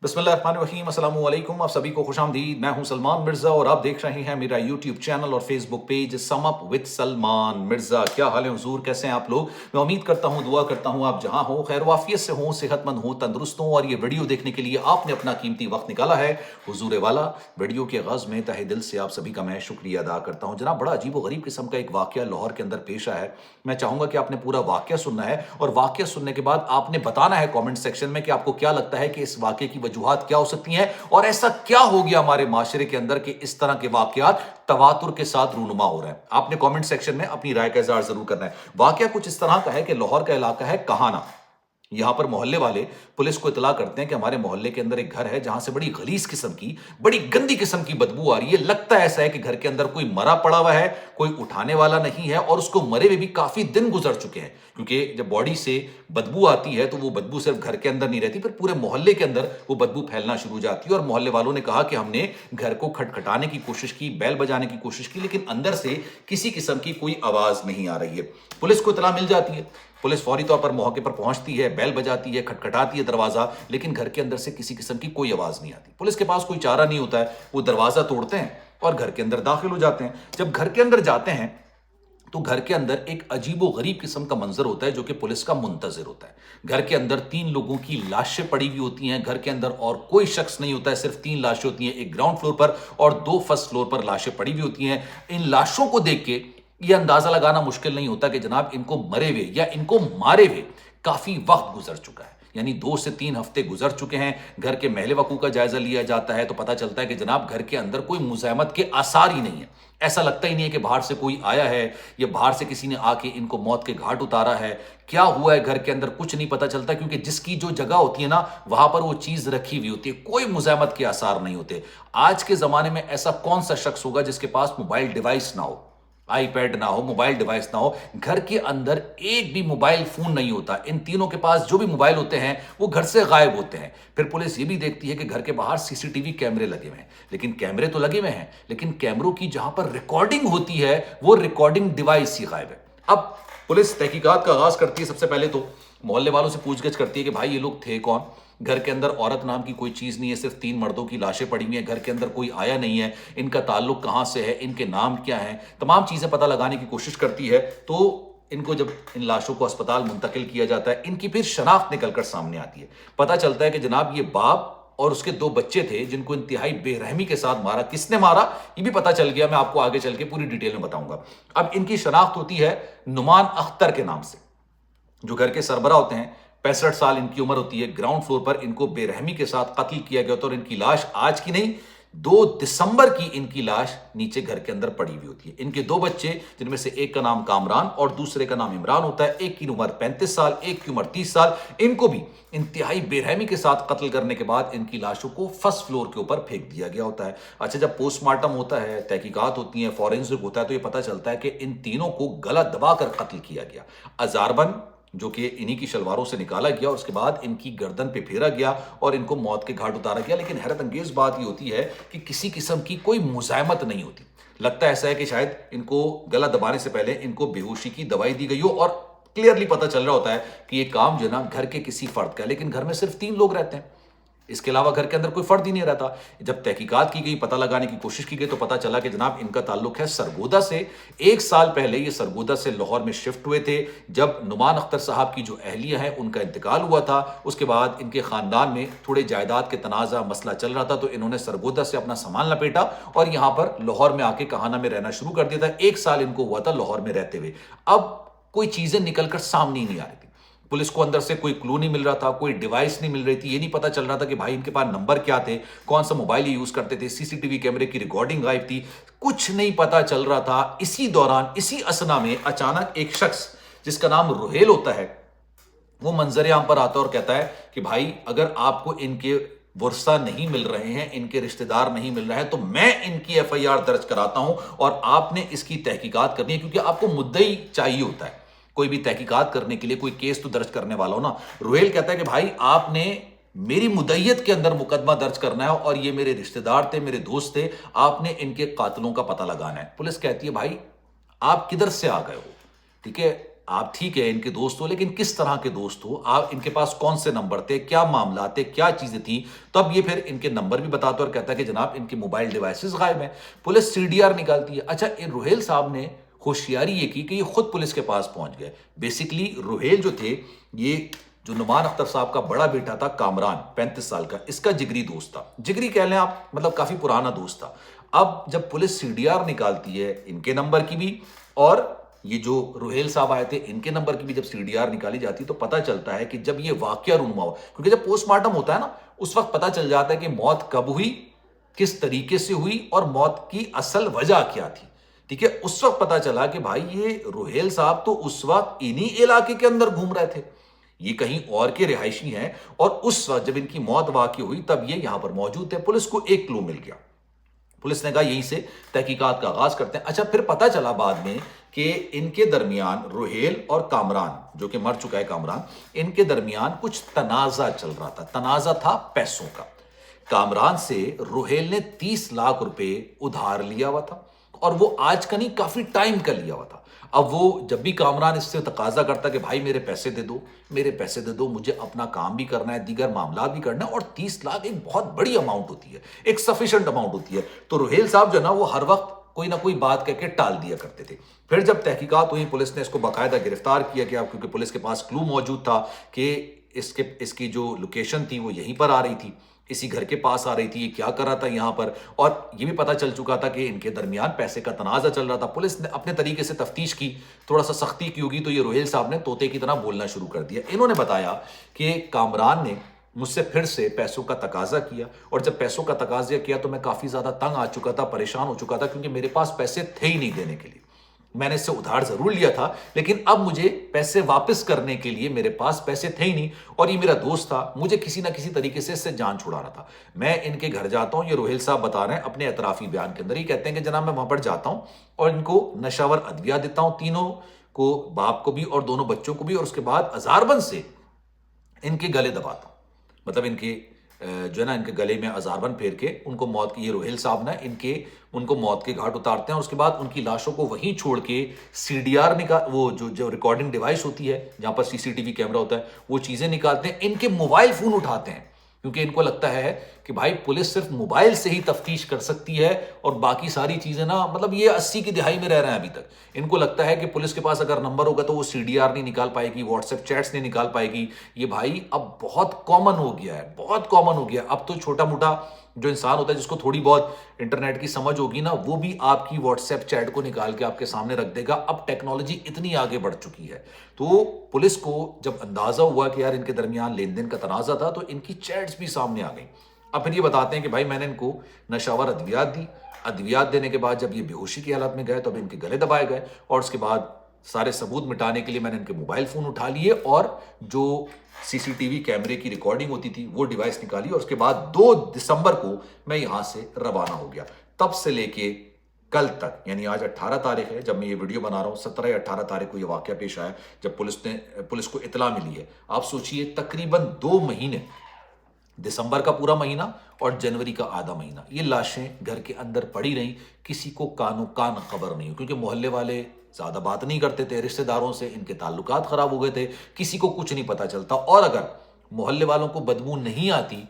बिस्मिल्लाहिर्रहमानिर्रहीम, अस्सलाम वालेकुम। आप सभी को खुश आमदीद। मैं हूं सलमान मिर्जा और आप देख रहे हैं मेरा यूट्यूब चैनल और Facebook page sum up with Salman Mirza. क्या हाल है हुजूर, कैसे हैं आप लोग? मैं उम्मीद करता हूं, दुआ करता हूं आप जहां हो खैर वाफियत से हो, सेहतमंद हो, तंदुरुस्त हो। और ये वीडियो देखने के लिए आपने अपना कीमती वक्त निकाला है हुजूर वाला। वीडियो के आगाज में तहे दिल से आप सभी का मैं शुक्रिया अदा करता हूं। जनाब, बड़ा अजीब व गरीब किस्म का एक वाकया लाहौर के अंदर पेश आया है। मैं चाहूंगा कि आपने पूरा वाकया सुनना है और वाकया सुनने के बाद आपने बताना है कमेंट सेक्शन में कि आपको क्या लगता है कि इस वाकये की वजूहात क्या हो सकती हैं और ऐसा क्या हो गया हमारे माशरे के अंदर कि इस तरह के वाकयात तवातुर के साथ रूनुमा हो रहे हैं। आपने कमेंट सेक्शन में अपनी राय का इजहार जरूर करना है। वाकया कुछ इस तरह का है कि लाहौर का इलाका है कहाना। यहां पर मोहल्ले वाले पुलिस को इतला करते हैं कि हमारे मोहल्ले के अंदर एक घर है जहां से बड़ी गलीज किस्म की, बड़ी गंदी किस्म की बदबू आ रही है। लगता ऐसा है कि घर के अंदर कोई मरा पड़ा हुआ है, कोई उठाने वाला नहीं है और उसको मरे हुए भी काफी दिन गुजर चुके हैं। क्योंकि जब बॉडी से बदबू आती है तो वो बदबू सिर्फ घर के अंदर नहीं रहती, फिर पूरे मोहल्ले के अंदर वो बदबू फैलना शुरू हो जाती है। और मोहल्ले वालों ने कहा कि हमने घर को खटखटाने की कोशिश की, बैल बजाने की कोशिश की, लेकिन अंदर से किसी किस्म की कोई आवाज नहीं आ रही है। पुलिस को इतला मिल जाती है, पुलिस फौरी तौर पर मौके पर पहुंचती है, बैल बजाती है, खटखटाती है दरवाजा, लेकिन घर के अंदर से किसी किस्म की कोई आवाज नहीं आती। पुलिस के पास कोई चारा नहीं होता है, वो दरवाजा तोड़ते हैं और घर के अंदर दाखिल हो जाते हैं। जब घर के अंदर जाते हैं तो घर के अंदर एक अजीबो गरीब किस्म का मंजर होता है जो कि पुलिस का मुंतजिर होता है। घर के अंदर 3 लोगों की लाशें पड़ी हुई होती हैं। घर के अंदर और कोई शख्स नहीं होता है, सिर्फ 3 लाशें होती हैं, एक ग्राउंड फ्लोर पर और 2 फर्स्ट फ्लोर पर लाशें पड़ी हुई होती हैं। इन लाशों को देख के यह अंदाजा लगाना मुश्किल नहीं होता कि जनाब इनको मरे हुए या इनको मारे हुए काफी वक्त गुजर चुका है, यानी 2 से 3 हफ्ते गुजर चुके हैं। घर के महले वकू का जायजा लिया जाता है तो पता चलता है कि जनाब घर के अंदर कोई मुज़ाहमत के आसार ही नहीं है। ऐसा लगता ही नहीं है कि बाहर से कोई आया है या बाहर से किसी ने आके इनको मौत के घाट उतारा है। क्या हुआ है घर के अंदर कुछ नहीं पता चलता, क्योंकि जिसकी जो जगह होती है ना वहां पर वो चीज रखी हुई होती है, कोई मुज़ाहमत के आसार नहीं होते। आज के जमाने में ऐसा कौन सा शख्स होगा जिसके पास मोबाइल डिवाइस ना हो, आईपैड ना हो, मोबाइल डिवाइस ना हो? घर के अंदर एक भी मोबाइल फोन नहीं होता। इन तीनों के पास जो भी मोबाइल होते हैं वो घर से गायब होते हैं। फिर पुलिस ये भी देखती है कि घर के बाहर सीसीटीवी कैमरे लगे हुए हैं, लेकिन कैमरे तो लगे हुए हैं, लेकिन कैमरों की जहां पर रिकॉर्डिंग होती है वो रिकॉर्डिंग डिवाइस ही गायब है। अब पुलिस तहकीकात का आगाज करती है। सबसे पहले तो मोहल्ले वालों से पूछगछ करती है कि भाई ये लोग थे कौन? घर के अंदर औरत नाम की कोई चीज नहीं है, सिर्फ 3 मर्दों की लाशें पड़ी हुई हैं। घर के अंदर कोई आया नहीं है, इनका ताल्लुक कहां से है, इनके नाम क्या है, तमाम चीजें पता लगाने की कोशिश करती है। तो इनको जब इन लाशों को अस्पताल मुंतकिल किया जाता है, इनकी फिर शनाख्त निकलकर सामने आती है। पता चलता है कि जनाब ये बाप और उसके 2 बच्चे थे जिनको इंतहाई बेरहमी के साथ मारा। किसने मारा ये भी पता चल गया, मैं आपको आगे चल के पूरी डिटेल में बताऊंगा। अब इनकी शनाख्त होती है नुमान अख्तर के नाम से, जो घर के सरबरा होते हैं। 65 साल इनकी उम्र होती है। ग्राउंड फ्लोर पर इनको बेरहमी के साथ कत्ल किया गया होता है और इनकी लाश आज की नहीं 2 दिसंबर की इनकी लाश नीचे घर के अंदर पड़ी हुई होती है। इनके 2 बच्चे, जिनमें से एक का नाम कामरान और दूसरे का नाम इमरान होता है, एक की उम्र 35 साल, एक की उम्र 30 साल, इनको भी इंतहाई बेरहमी के साथ कत्ल करने के बाद इनकी लाशों को फर्स्ट फ्लोर के ऊपर फेंक दिया गया होता है। अच्छा, जब पोस्टमार्टम होता है, तहकीकात होती है, फॉरेंसिक होता है, तो यह पता चलता है कि इन तीनों को गला दबाकर कत्ल किया गया। अजारबन जो कि इन्हीं की शलवारों से निकाला गया और उसके बाद इनकी गर्दन पे फेरा गया और इनको मौत के घाट उतारा गया। लेकिन हैरत अंगेज बात ये होती है कि किसी किस्म की कोई मुज़ाहमत नहीं होती। लगता ऐसा है कि शायद इनको गला दबाने से पहले इनको बेहोशी की दवाई दी गई हो और क्लियरली पता चल रहा होता है कि ये काम जो ना घर के किसी फर्द का है, लेकिन घर में सिर्फ 3 लोग रहते हैं, इसके अलावा घर के अंदर कोई फर्द ही नहीं रहता। जब तहकीकात की गई, पता लगाने की कोशिश की गई, तो पता चला कि जनाब इनका ताल्लुक है सरगोदा से। 1 साल पहले ये सरगोदा से लाहौर में शिफ्ट हुए थे। जब नुमान अख्तर साहब की जो अहलिया है उनका इंतकाल हुआ था, उसके बाद इनके खानदान में थोड़े जायदाद के तनाज़ा मसला चल रहा था, तो इन्होंने सरगोदा से अपना सामान लपेटा और यहां पर लाहौर में आके कहाना में रहना शुरू कर दिया था। 1 साल इनको हुआ था लाहौर में रहते हुए। अब कोई चीजें निकलकर सामने ही नहीं आ रही थी। पुलिस को अंदर से कोई क्लू नहीं मिल रहा था, कोई डिवाइस नहीं मिल रही थी, ये नहीं पता चल रहा था कि भाई इनके पास नंबर क्या थे, कौन सा मोबाइल यूज करते थे, सीसीटीवी कैमरे की रिकॉर्डिंग गायब थी, कुछ नहीं पता चल रहा था। इसी दौरान, इसी असना में अचानक एक शख्स जिसका नाम रुहेल होता है वो मंजर आम पर आता है और कहता है कि भाई अगर आपको इनके वर्सा नहीं मिल रहे हैं, इनके रिश्तेदार नहीं मिल रहे हैं, तो मैं इनकी एफआईआर दर्ज कराता हूं और आपने इसकी तहकीकात करनी है, क्योंकि आपको मुद्दई चाहिए होता है कोई भी तहकीकात करने के लिए, कोई केस तो दर्ज करने वाला हो ना। रुहेल कहता है कि भाई आपने मेरी मुद्दईयत के अंदर मुकदमा दर्ज करना है और ये मेरे रिश्तेदार थे, मेरे दोस्त थे, आपने इनके कातलों का पता लगाना है। पुलिस कहती है भाई आप किधर से आ गए हो? ठीक है, آپ ٹھیک ہے ان کے دوست ہو، لیکن کس طرح کے دوست ہو آپ، ان کے پاس کون سے نمبر تھے، کیا معاملات تھے، کیا چیزیں تھیں. تب یہ پھر ان کے نمبر بھی بتاتا اور کہتا ہے کہ جناب ان کے موبائل ڈیوائسز غائب ہیں. پولیس سی ڈی آر نکالتی ہے. اچھا روہیل صاحب نے ہوشیاری یہ کی کہ یہ خود پولیس کے پاس پہنچ گئے. بیسیکلی روہیل جو تھے، یہ جو نعمان اختر صاحب کا بڑا بیٹا تھا کامران 35 سال کا، اس کا جگری دوست تھا. جگری کہہ لیں آپ، مطلب کافی پرانا دوست تھا. اب جب پولیس سی ڈی آر نکالتی ہے ان کے نمبر کی بھی، اور یہ جو روہیل صاحب آئے تھے ان کے نمبر کی بھی جب سی ڈی آر نکالی جاتی تو پتہ چلتا ہے کہ جب یہ واقعہ رونما ہوا، کیونکہ جب پوسٹ مارٹم ہوتا ہے نا اس وقت پتہ چل جاتا ہے کہ موت کب ہوئی، کس طریقے سے ہوئی، اور موت کی اصل وجہ کیا تھی. ٹھیک ہے، اس وقت پتہ چلا کہ بھائی یہ روہیل صاحب تو اس وقت انہی علاقے کے اندر گھوم رہے تھے، یہ کہیں اور کے رہائشی ہیں، اور اس وقت جب ان کی موت واقع ہوئی تب یہ یہاں پر موجود تھے. پولیس کو ایک کلو مل گیا. پولیس نے کہا یہیں سے تحقیقات کا آغاز کرتے ہیں. اچھا پھر پتہ چلا بعد میں کہ ان کے درمیان روہیل اور کامران، جو کہ مر چکا ہے کامران، ان کے درمیان کچھ تنازع چل رہا تھا. تنازع تھا پیسوں کا. کامران سے روہیل نے 30 لاکھ روپے ادھار لیا ہوا تھا، اور وہ آج کا نہیں کافی ٹائم کا لیا ہوا تھا. اب وہ جب بھی کامران اس سے تقاضا کرتا کہ بھائی میرے پیسے دے دو، میرے پیسے دے دو، مجھے اپنا کام بھی کرنا ہے، دیگر معاملات بھی کرنا ہے، اور 30 لاکھ ایک بہت بڑی اماؤنٹ ہوتی ہے، ایک سفیشنٹ اماؤنٹ ہوتی ہے. تو روہیل صاحب جو نا وہ ہر وقت کوئی نہ کوئی بات کہہ کے ٹال دیا کرتے تھے. پھر جب تحقیقات ہوئی پولیس نے اس کو باقاعدہ گرفتار کیا گیا، کیونکہ پولیس کے پاس کلو موجود تھا کہ اس کی جو لوکیشن تھی وہ یہیں پر آ رہی تھی، اسی گھر کے پاس آ رہی تھی، یہ کیا کر رہا تھا یہاں پر، اور یہ بھی پتہ چل چکا تھا کہ ان کے درمیان پیسے کا تنازع چل رہا تھا. پولیس نے اپنے طریقے سے تفتیش کی، تھوڑا سا سختی کی ہوگی تو یہ روہیل صاحب نے طوطے کی طرح بولنا شروع کر دیا. انہوں نے بتایا کہ کامران نے مجھ سے پھر سے پیسوں کا تقاضا کیا، اور جب پیسوں کا تقاضا کیا تو میں کافی زیادہ تنگ آ چکا تھا، پریشان ہو چکا تھا، کیونکہ میرے پاس پیسے تھے ہی نہیں دینے کے لیے. میں نے اس سے ادھار ضرور لیا تھا، لیکن اب مجھے پیسے واپس کرنے کے لیے میرے پاس پیسے تھے ہی نہیں، اور یہ میرا دوست تھا، مجھے کسی نہ کسی طریقے سے اس سے جان چھڑانا تھا. میں ان کے گھر جاتا ہوں، یہ روہیل صاحب بتا رہے ہیں اپنے اعترافی بیان کے اندر، یہ کہتے ہیں کہ جناب میں وہاں پر جاتا ہوں اور ان کو نشاور ادویہ دیتا ہوں، تینوں کو، باپ کو بھی اور دونوں بچوں کو بھی، اور اس کے بعد ہزاربند سے ان کے گلے دباتا ہوں. مطلب ان کے جو ہے نا ان کے گلے میں ہزاربند پھیر کے ان کو موت کی، یہ روہیل صاحب نا ان کو موت کے گھاٹ اتارتے ہیں، اور اس کے بعد ان کی لاشوں کو وہیں چھوڑ کے سی ڈی آر وہ جو ریکارڈنگ ڈیوائس ہوتی ہے جہاں پر سی سی ٹی وی کیمرہ ہوتا ہے وہ چیزیں نکالتے ہیں، ان کے موبائل فون اٹھاتے ہیں، کیونکہ ان کو لگتا ہے کہ بھائی پولیس صرف موبائل سے ہی تفتیش کر سکتی ہے، اور باقی ساری چیزیں نا، مطلب یہ 80 کی دہائی میں رہ رہے ہیں ابھی تک. ان کو لگتا ہے کہ پولیس کے پاس اگر نمبر ہوگا تو وہ سی ڈی آر نہیں نکال پائے گی، واٹس ایپ چیٹس نہیں نکال پائے گی. یہ بھائی اب بہت کامن ہو گیا ہے، بہت کامن ہو گیا. اب تو چھوٹا موٹا جو انسان ہوتا ہے جس کو تھوڑی بہت انٹرنیٹ کی سمجھ ہوگی نا، وہ بھی آپ کی واٹس ایپ چیٹ کو نکال کے آپ کے سامنے رکھ دے گا. اب ٹیکنالوجی اتنی آگے بڑھ چکی ہے. تو پولیس کو جب اندازہ ہوا کہ یار ان کے درمیان لین دین کا تنازع تھا تو ان کی چیٹس بھی سامنے آ گئی. اب پھر یہ بتاتے ہیں کہ بھائی میں نے ان کو نشاور ادویات دی، ادویات دینے کے بعد جب یہ بے ہوشی کی حالت میں گئے تو اب ان کے گلے دبائے گئے، اور اس کے بعد سارے ثبوت مٹانے کے لیے میں نے ان کے موبائل فون اٹھا لیے، اور جو سی سی ٹی وی کیمرے کی ریکارڈنگ ہوتی تھی وہ ڈیوائس نکالی، اور اس کے بعد 2 دسمبر کو میں یہاں سے روانہ ہو گیا. تب سے لے کے کل تک، یعنی آج 18 تاریخ ہے جب میں یہ ویڈیو بنا رہا ہوں، 17 یا 18 تاریخ کو یہ واقعہ پیش آیا جب پولیس کو اطلاع ملی ہے. آپ سوچئے تقریباً 2 مہینے، دسمبر کا پورا مہینہ اور جنوری کا آدھا مہینہ، یہ لاشیں گھر کے اندر پڑی رہیں، کسی کو کانو کان خبر نہیں ہو، کیونکہ محلے والے زیادہ بات نہیں کرتے تھے، رشتہ داروں سے ان کے تعلقات خراب ہو گئے تھے، کسی کو کچھ نہیں پتا چلتا. اور اگر محلے والوں کو بدبو نہیں آتی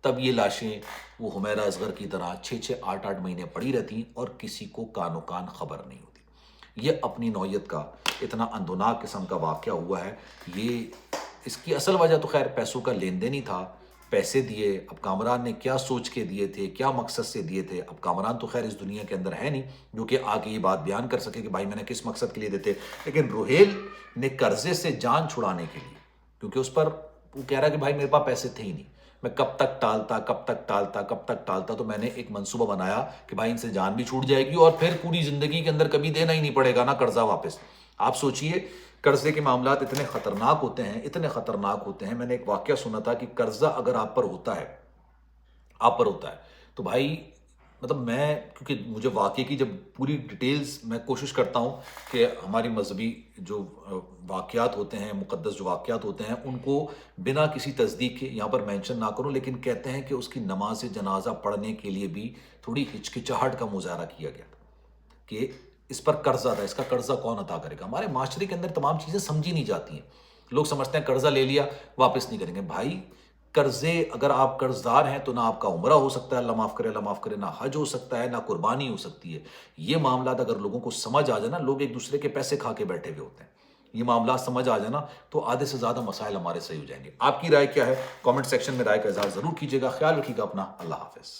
تب یہ لاشیں وہ حمیرہ اصغر کی طرح 6 8 مہینے پڑی رہتی اور کسی کو کانو کان خبر نہیں ہوتی. یہ اپنی نوعیت کا اتنا اندوناک قسم کا واقعہ ہوا ہے. اس کی اصل وجہ تو خیر پیسوں کا لین دین ہی تھا. پیسے دیے، اب کامران نے کیا سوچ کے دیے تھے، کیا مقصد سے دیے تھے. اب کامران تو خیر اس دنیا کے اندر ہے نہیں جو کہ آگے یہ بات بیان کر سکے کہ بھائی میں نے کس مقصد کے لیے دیتے. لیکن روہیل نے قرضے سے جان چھڑانے کے لیے، کیونکہ اس پر وہ کہہ رہا کہ بھائی میرے پاس پیسے تھے ہی نہیں، میں کب تک ٹالتا، تو میں نے ایک منصوبہ بنایا کہ بھائی ان سے جان بھی چھوٹ جائے گی اور پھر پوری زندگی کے اندر کبھی دینا ہی نہیں پڑے گا نا قرضہ واپس. آپ سوچئے قرضے کے معاملات اتنے خطرناک ہوتے ہیں. میں نے ایک واقعہ سنا تھا کہ قرضہ اگر آپ پر ہوتا ہے تو بھائی مطلب میں، کیونکہ مجھے واقعے کی جب پوری ڈیٹیلز میں کوشش کرتا ہوں کہ ہماری مذہبی جو واقعات ہوتے ہیں، مقدس جو واقعات ہوتے ہیں، ان کو بنا کسی تصدیق کے یہاں پر مینشن نہ کروں، لیکن کہتے ہیں کہ اس کی نماز جنازہ پڑھنے کے لیے بھی تھوڑی ہچکچاہٹ کا مظاہرہ کیا گیا تھا کہ اس پر قرضہ تھا، اس کا قرضہ کون عطا کرے گا؟ ہمارے معاشرے کے اندر تمام چیزیں سمجھی نہیں جاتی ہیں. لوگ سمجھتے ہیں قرضہ لے لیا واپس نہیں کریں گے. بھائی قرضے، اگر آپ قرض دار ہیں تو نہ آپ کا عمرہ ہو سکتا ہے، اللہ معاف کرے اللہ معاف کرے، نہ حج ہو سکتا ہے، نہ قربانی ہو سکتی ہے. یہ معاملات اگر لوگوں کو سمجھ آ جائے نا، لوگ ایک دوسرے کے پیسے کھا کے بیٹھے ہوئے ہوتے ہیں، یہ معاملات سمجھ آ جائے نا تو آدھے سے زیادہ مسائل ہمارے صحیح ہو جائیں گے. آپ کی رائے کیا ہے؟ کامنٹ سیکشن میں رائے کا اظہار ضرور کیجیے گا. خیال رکھیے گا اپنا. اللہ حافظ.